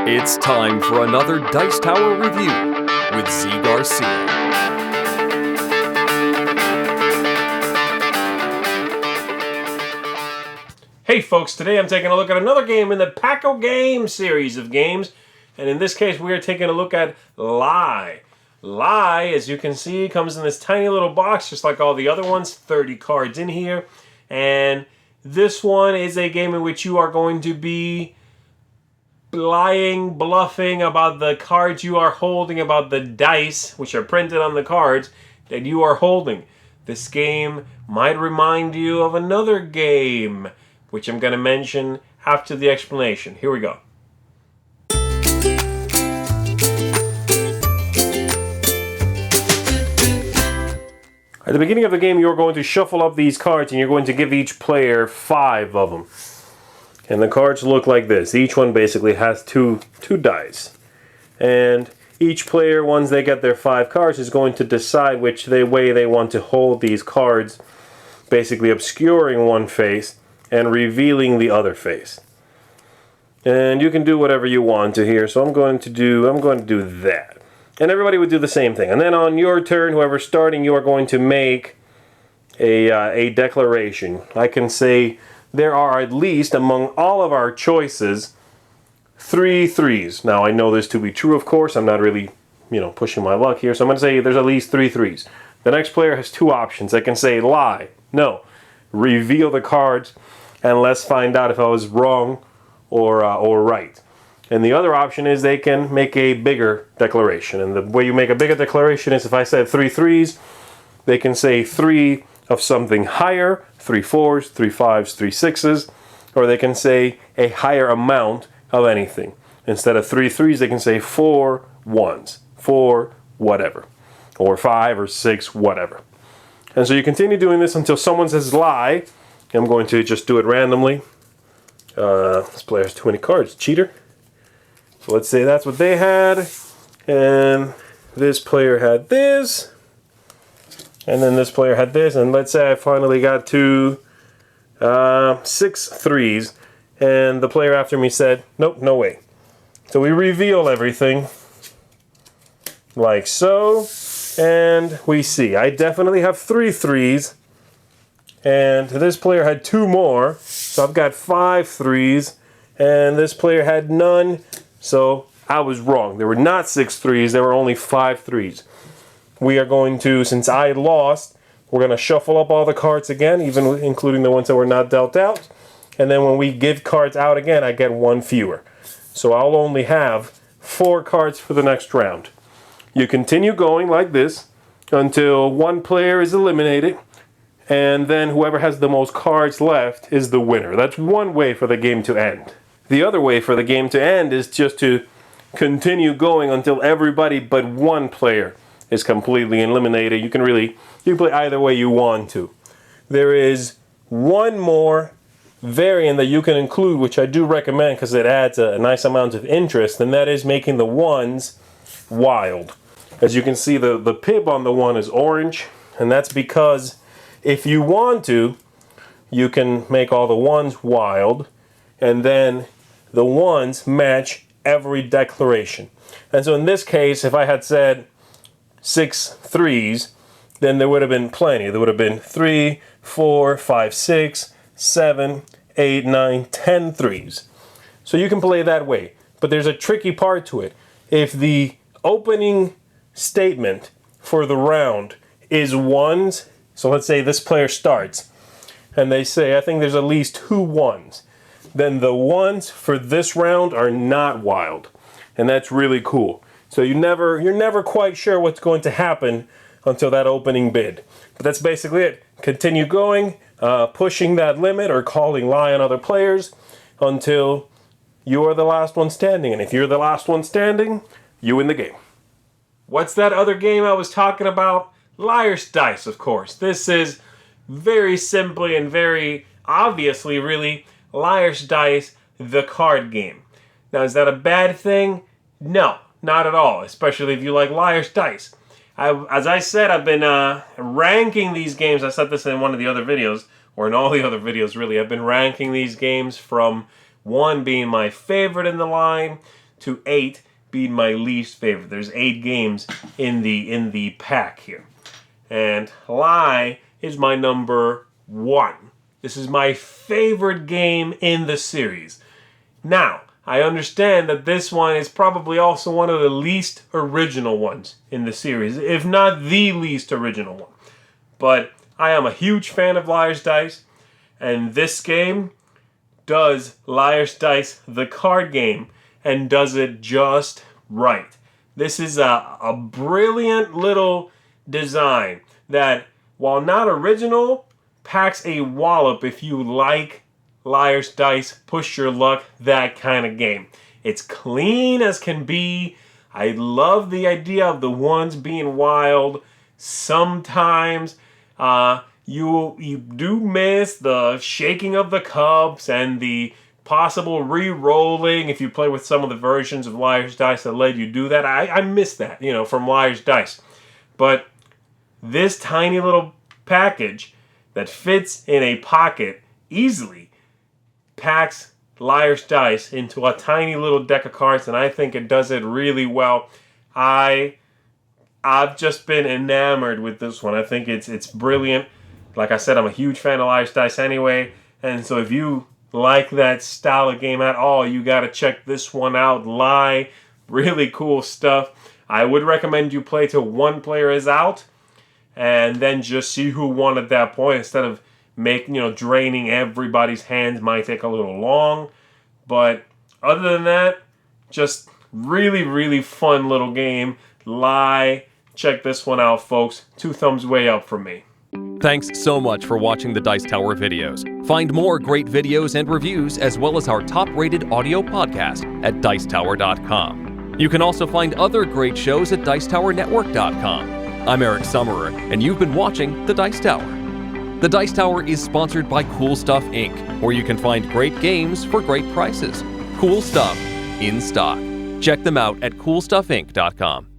It's time for another Dice Tower review with Zee Garcia. Hey folks, today I'm taking a look at another game in the Paco Game series of games, and in this case we are taking a look at Lie. Lie, as you can see, comes in this tiny little box just like all the other ones, 30 cards in here, and this one is a game in which you are going to be lying, bluffing about the cards you are holding, about the dice, which are printed on the cards that you are holding. This game might remind you of another game, which I'm going to mention after the explanation. Here we go. At the beginning of the game, you're going to shuffle up these cards and you're going to give each player 5 of them. And the cards look like this. Each one basically has two dice. And each player, once they get their 5 cards, is going to decide which way they want to hold these cards, basically obscuring one face and revealing the other face. And you can do whatever you want to here, so I'm going to do that. And everybody would do the same thing. And then on your turn, whoever's starting, you are going to make a declaration. I can say there are at least, among all of our choices, 3 threes. Now, I know this to be true, of course. I'm not really, pushing my luck here. So I'm going to say there's at least 3 threes. The next player has 2 options. They can say lie, no, reveal the cards, and let's find out if I was wrong or right. And the other option is they can make a bigger declaration. And the way you make a bigger declaration is if I said 3 threes, they can say 3 of something higher, 3 fours, 3 fives, 3 sixes, or they can say a higher amount of anything. Instead of 3 threes, they can say 4 ones, 4 whatever, or 5 or 6 whatever. And so you continue doing this until someone says lie. I'm going to just do it randomly. This player has too many cards, cheater. So let's say that's what they had, and this player had this. And then this player had this, and let's say I finally got to 6 threes, and the player after me said, nope, no way. So we reveal everything, like so, and we see. I definitely have 3 threes, and this player had 2 more, so I've got 5 threes, and this player had none, so I was wrong. There were not 6 threes, there were only 5 threes. We are going to, since I lost, we're going to shuffle up all the cards again, even including the ones that were not dealt out. And then when we give cards out again, I get 1 fewer. So I'll only have 4 cards for the next round. You continue going like this until one player is eliminated, and then whoever has the most cards left is the winner. That's one way for the game to end. The other way for the game to end is just to continue going until everybody but one player is completely eliminated. You can play either way you want to. There is one more variant that you can include, which I do recommend because it adds a nice amount of interest, and that is making the ones wild. As you can see, the pib on the 1 is orange, and that's because if you want to, you can make all the ones wild, and then the ones match every declaration. And so in this case, if I had said 6 threes, then there would have been plenty. There would have been 3, 4, 5, 6, 7, 8, 9, 10 threes. So you can play that way. But there's a tricky part to it. If the opening statement for the round is ones, so let's say this player starts, and they say, I think there's at least 2 ones, then the ones for this round are not wild. And that's really cool. So you're never quite sure what's going to happen until that opening bid. But that's basically it. Continue going, pushing that limit or calling lie on other players until you are the last one standing. And if you're the last one standing, you win the game. What's that other game I was talking about? Liar's Dice, of course. This is very simply and very obviously, really, Liar's Dice, the card game. Now, is that a bad thing? No. Not at all, especially if you like Liar's Dice. As I said, I've been ranking these games. I said this in one of the other videos, or in all the other videos really, I've been ranking these games from 1 being my favorite in the line to 8 being my least favorite. There's 8 games in the pack here. And Lie is my number 1. This is my favorite game in the series. Now, I understand that this one is probably also one of the least original ones in the series, if not the least original one. But I am a huge fan of Liar's Dice, and this game does Liar's Dice, the card game, and does it just right. This is a brilliant little design that, while not original, packs a wallop if you like Liar's Dice, push your luck, that kind of game. It's clean as can be. I love the idea of the ones being wild. Sometimes you do miss the shaking of the cups and the possible re-rolling if you play with some of the versions of Liar's Dice that let you do that. I miss that, from Liar's Dice. But this tiny little package that fits in a pocket easily packs Liar's Dice into a tiny little deck of cards, and I think it does it really well. I've just been enamored with this one. I think it's brilliant. Like I said, I'm a huge fan of Liar's Dice anyway, and so if you like that style of game at all, you got to check this one out. Lie, really cool stuff. I would recommend you play till one player is out, and then just see who won at that point instead of draining everybody's hands. Might take a little long, but other than that, just really, really fun little game. Lie, check this one out, folks. 2 thumbs way up from me. Thanks so much for watching the Dice Tower videos. Find more great videos and reviews, as well as our top-rated audio podcast at Dicetower.com. You can also find other great shows at DicetowerNetwork.com. I'm Eric Summerer, and you've been watching The Dice Tower. The Dice Tower is sponsored by Cool Stuff Inc., where you can find great games for great prices. Cool stuff in stock. Check them out at CoolStuffInc.com.